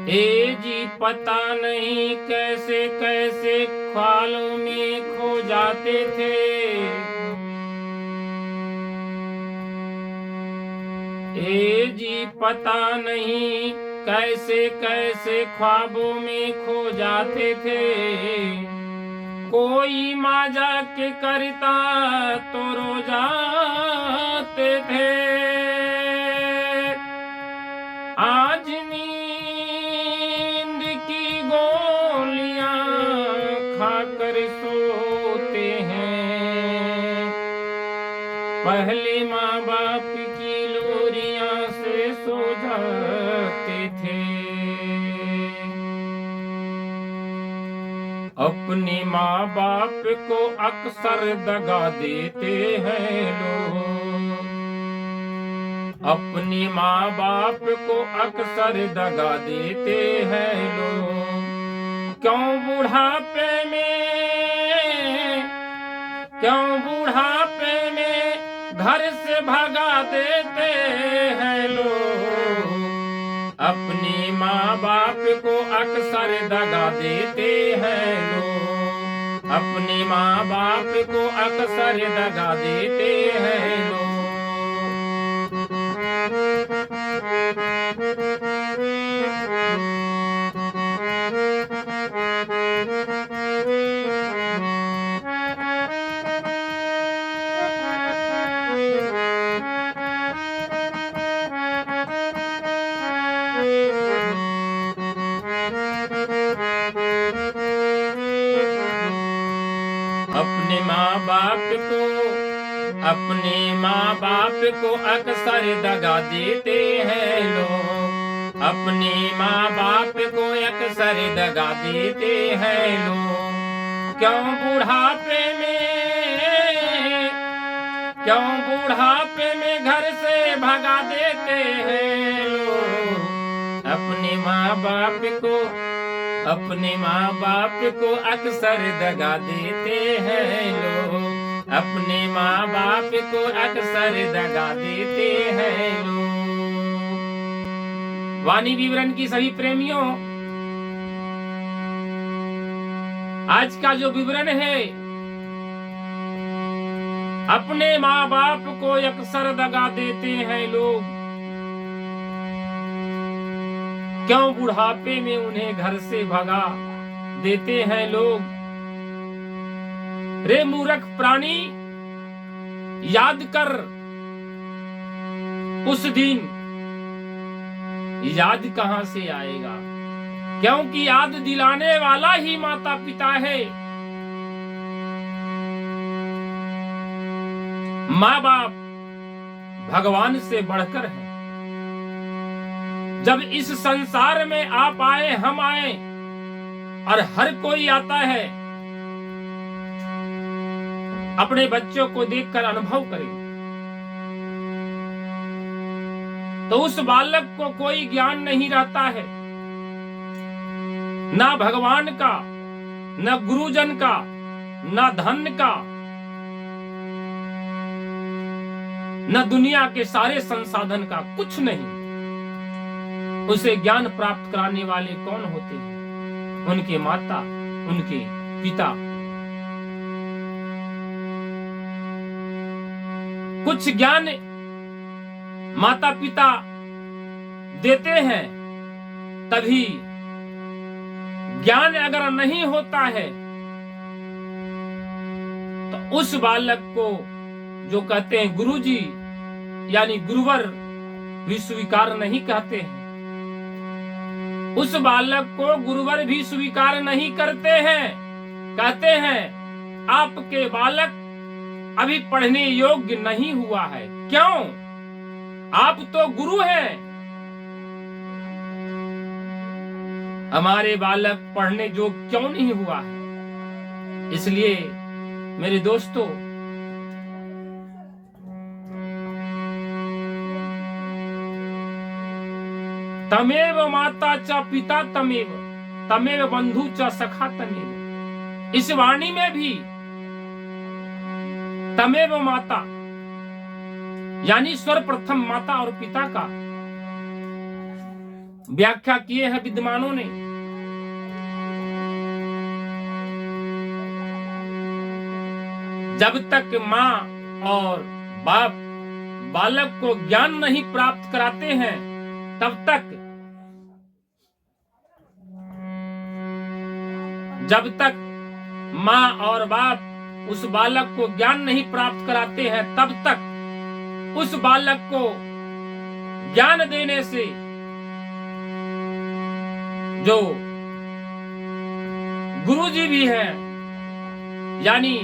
ए जी पता नहीं कैसे कैसे ख्वालों में खो जाते थे। ए जी पता नहीं कैसे कैसे ख्वाबों में खो जाते थे। कोई माजा के करता तो रो जाते थे। आज नींद की गोलियां खाकर सोते हैं। पहले माँ बाप की लोरियां से सो जाते थे। अपने माँ बाप को अक्सर दगा देते हैं लोग। अपने माँ बाप को अक्सर दगा देते हैं लोग। क्यों बुढ़ापे में घर से भगा देते हैं लोग। अपने माँ बाप को अक्सर दगा देते हैं लोग। अपने माँ बाप को अक्सर दगा देते हैं लोग। अपने माँ बाप को अक्सर दगा देते हैं लोग। अपने माँ बाप को अक्सर दगा देते हैं लोग। क्यों बुढ़ापे में घर से भगा देते हैं लोग। अपने माँ बाप को अक्सर दगा देते हैं लोग। अपने माँ बाप को अक्सर दगा देते हैं लोग। वाणी विवरण की सभी प्रेमियों, आज का जो विवरण है, अपने माँ बाप को अक्सर दगा देते हैं लोग। क्यों बुढ़ापे में उन्हें घर से भगा देते हैं लोग। रे मूर्ख प्राणी, याद कर उस दिन। याद कहां से आएगा, क्योंकि याद दिलाने वाला ही माता पिता है। माँ बाप भगवान से बढ़कर है। जब इस संसार में आप आए, हम आए, और हर कोई आता है, अपने बच्चों को देखकर अनुभव करें, तो उस बालक को कोई ज्ञान नहीं रहता है, ना भगवान का, ना गुरुजन का, ना धन का, ना दुनिया के सारे संसाधन का, कुछ नहीं। उसे ज्ञान प्राप्त कराने वाले कौन होते हैं? उनके माता, उनके पिता। कुछ ज्ञान माता पिता देते हैं, तभी ज्ञान अगर नहीं होता है तो उस बालक को जो कहते हैं गुरुजी यानी गुरुवर भी स्वीकार नहीं कहते हैं। उस बालक को गुरुवर भी स्वीकार नहीं करते हैं। कहते हैं आपके बालक अभी पढ़ने योग्य नहीं हुआ है। क्यों? आप तो गुरु हैं। हमारे बालक पढ़ने योग्य क्यों नहीं हुआ है? इसलिए मेरे दोस्तों, तमेव माता च पिता तमेव, तमेव बंधु च सखा तमेव। इस वाणी में भी तमेव माता यानी सर्वप्रथम माता और पिता का व्याख्या किए हैं विद्वानों ने। जब तक माँ और बाप बालक को ज्ञान नहीं प्राप्त कराते हैं, तब तक जब तक माँ और बाप उस बालक को ज्ञान नहीं प्राप्त कराते हैं, तब तक उस बालक को ज्ञान देने से जो गुरुजी भी हैं, यानी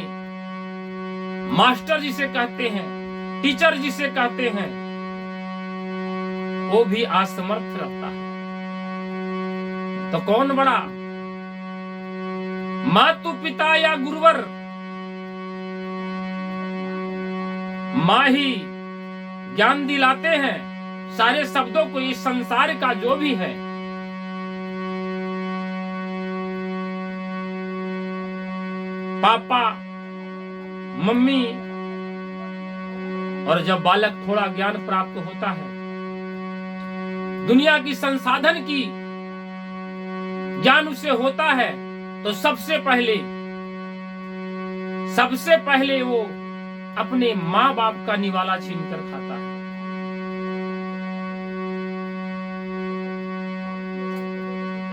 मास्टर जिसे कहते हैं, टीचर जिसे कहते हैं, वो भी असमर्थ रहता है। तो कौन बड़ा, मातु पिता या गुरुवर? माँ ही ज्ञान दिलाते हैं सारे शब्दों को, इस संसार का जो भी है। पापा मम्मी, और जब बालक थोड़ा ज्ञान प्राप्त होता है, दुनिया की संसाधन की ज्ञान उसे होता है, तो सबसे पहले वो अपने माँ बाप का निवाला छीनकर खाता है।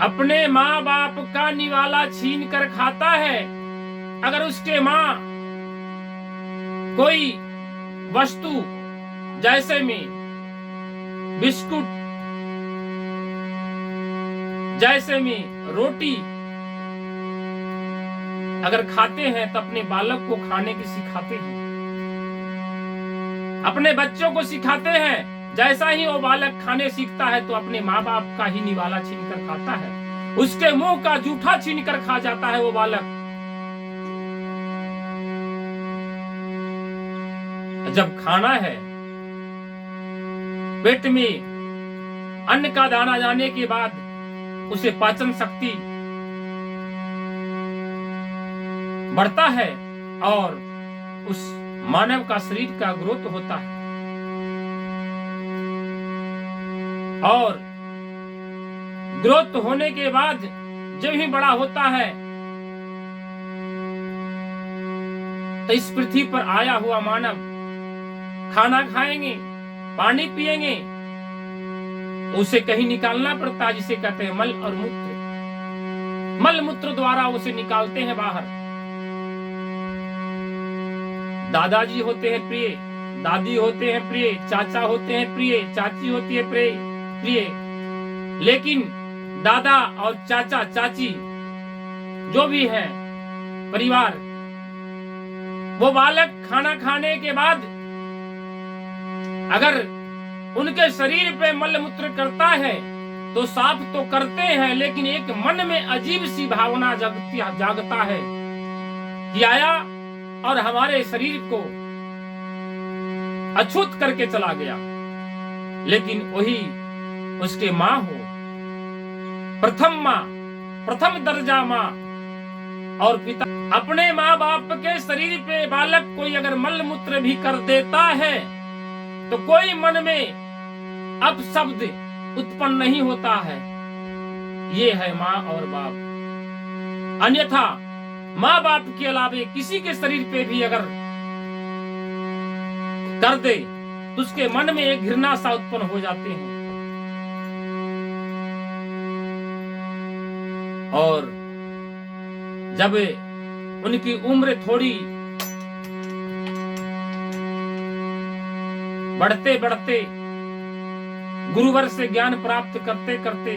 अपने माँ बाप का निवाला छीन कर खाता है। अगर उसके माँ कोई वस्तु जैसे में बिस्कुट, जैसे में रोटी अगर खाते हैं, तो अपने बालक को खाने की सिखाते हैं, अपने बच्चों को सिखाते हैं। जैसा ही वो बालक खाने सीखता है, तो अपने माँ बाप का ही निवाला छीनकर खाता है। उसके मुंह का जूठा छीनकर खा जाता है वो बालक। जब खाना है, पेट में अन्न का दाना जाने के बाद उसे पाचन शक्ति बढ़ता है और उस मानव का शरीर का ग्रोथ होता है। और ग्रोथ होने के बाद जब ही बड़ा होता है, तो इस पृथ्वी पर आया हुआ मानव खाना खाएंगे, पानी पिएंगे, तो उसे कहीं निकालना पड़ता है, जिसे कहते हैं मल और मूत्र। मल मूत्र द्वारा उसे निकालते हैं बाहर। दादाजी होते हैं प्रिय, दादी होते हैं प्रिय, चाचा होते हैं प्रिय, चाची होती है प्रिय। लेकिन दादा और चाचा चाची जो भी है परिवार, वो बालक खाना खाने के बाद अगर उनके शरीर पे मल मूत्र करता है, तो साफ तो करते हैं, लेकिन एक मन में अजीब सी भावना जागता है कि आया और हमारे शरीर को अछूत करके चला गया। लेकिन वही उसके माँ हो, प्रथम माँ, प्रथम दर्जा माँ और पिता। अपने माँ बाप के शरीर पे बालक कोई अगर मल मूत्र भी कर देता है, तो कोई मन में अपशब्द उत्पन्न नहीं होता है। ये है माँ और बाप। अन्यथा माँ बाप के अलावे किसी के शरीर पे भी अगर कर दे, तो उसके मन में एक घृणा सा उत्पन्न हो जाते हैं। और जब उनकी उम्र थोड़ी बढ़ते बढ़ते, गुरुवर से ज्ञान प्राप्त करते करते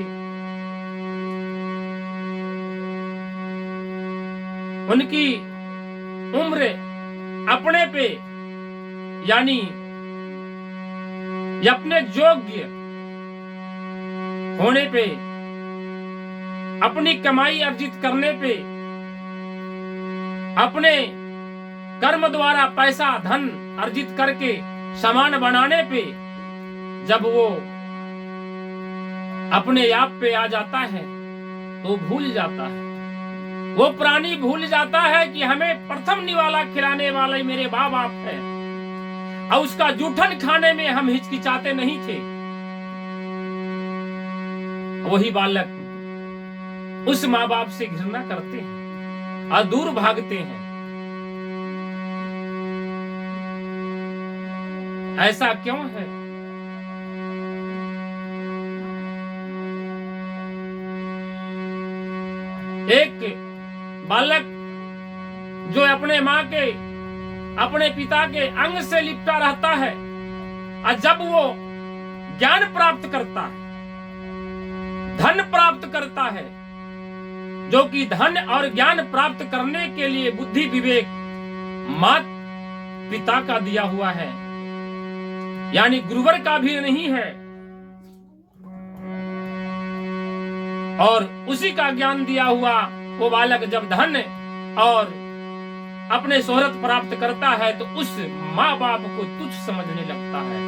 उनकी उम्र अपने पे यानी अपने योग्य होने पे, अपनी कमाई अर्जित करने पे, अपने कर्म द्वारा पैसा धन अर्जित करके सामान बनाने पे, जब वो अपने आप पे आ जाता है, तो भूल जाता है, वो प्राणी भूल जाता है कि हमें प्रथम निवाला खिलाने वाले मेरे माँ बाप है, और उसका जूठन खाने में हम हिचकिचाते नहीं थे। वही बालक उस माँ बाप से घृणा करते हैं और दूर भागते हैं। ऐसा क्यों है? एक बालक जो अपने माँ के, अपने पिता के अंग से लिपटा रहता है, और जब वो ज्ञान प्राप्त करता है, धन प्राप्त करता है, जो कि धन और ज्ञान प्राप्त करने के लिए बुद्धि विवेक मात पिता का दिया हुआ है, यानी गुरुवर का भी नहीं है, और उसी का ज्ञान दिया हुआ वो बालक जब धन और अपने शोहरत प्राप्त करता है तो उस माँ बाप को तुच्छ समझने लगता है।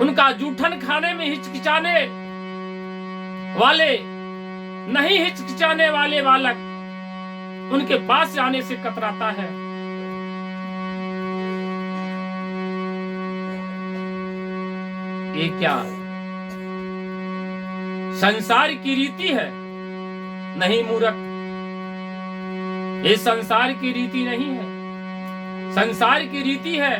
उनका जूठन खाने में हिचकिचाने वाले, नहीं हिचकिचाने वाले बालक उनके पास जाने से कतराता है। ये क्या संसार की रीति है? नहीं मूर्ख, ये संसार की रीति नहीं है। संसार की रीति है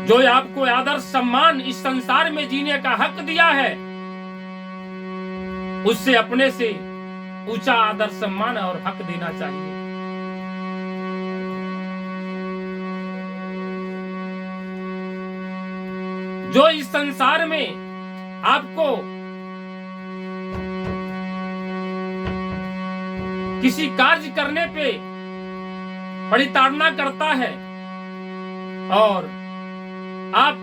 जो आपको आदर सम्मान इस संसार में जीने का हक दिया है, उससे अपने से ऊंचा आदर सम्मान और हक देना चाहिए। जो इस संसार में आपको किसी कार्य करने पे परिताड़ना करता है और आप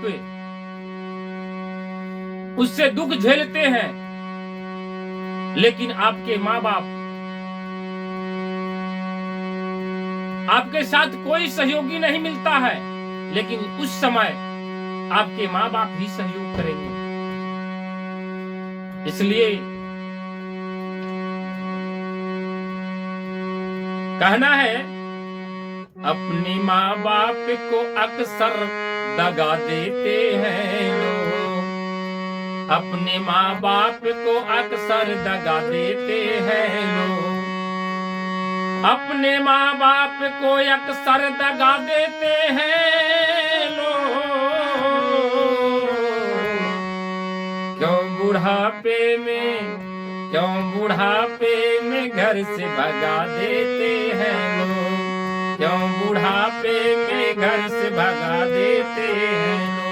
उससे दुख झेलते हैं, लेकिन आपके माँ बाप आपके साथ कोई सहयोगी नहीं मिलता है, लेकिन उस समय आपके माँ बाप ही सहयोग करेंगे। इसलिए कहना है, अपनी माँ बाप को अक्सर दगा देते हैं लोग, अपने माँ बाप को अक्सर दगा देते हैं लोग, अपने माँ बाप को अक्सर दगा देते हैं लोग। क्यों बुढ़ापे में घर से भगा देते हैं लोग, क्यों बुढ़ापे में घर से भगा देते हैं लोग।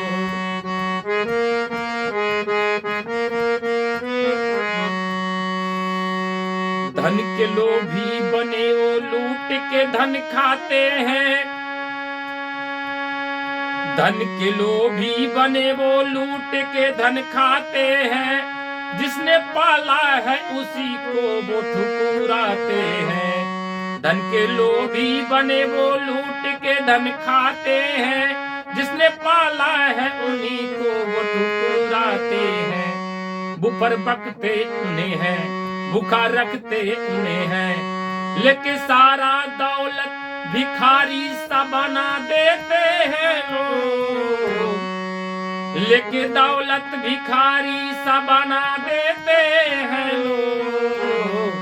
धन के लोभी बने वो लूट के धन खाते हैं, धन के लोभी बने वो लूट के धन खाते हैं, जिसने पाला है उसी को वो ठुकराते हैं। धन के लोभी बने वो लूट के धन खाते हैं, जिसने पाला है उन्हीं को वो ठुकराते हैं। बुफर बकते उन्हें हैं, भूखा रखते उन्हें हैं, लेके सारा दौलत भिखारी सा बना देते हैं लोग, लेके दौलत भिखारी सा बना देते हैं लोग।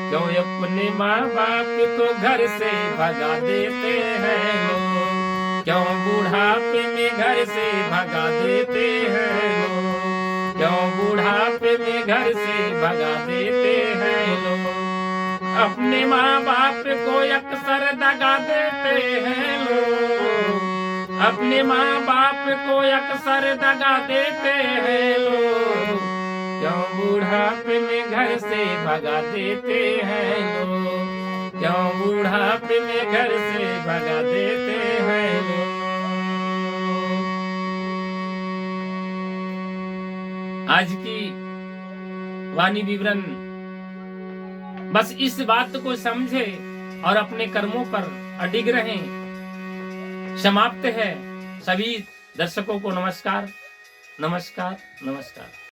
क्यों अपने माँ बाप को घर से भगा देते हैं लोग, क्यों बुढ़ापे में घर से भगा देते हैं लोग, क्यों बुढ़ापे में घर से भगा देते हैं लोग। अपने माँ बाप को अक्सर दगा देते हैं लोग, अपने माँ बाप को अक्सर दगा देते हैं लोग। क्यों बुढ़ापे में घर से भगा देते हैं लोग, क्यों बुढ़ापे में घर से भगा देते हैं लोग। आज की वाणी विवरण बस इस बात को समझे और अपने कर्मों पर अडिग रहें। समाप्त है। सभी दर्शकों को नमस्कार, नमस्कार, नमस्कार।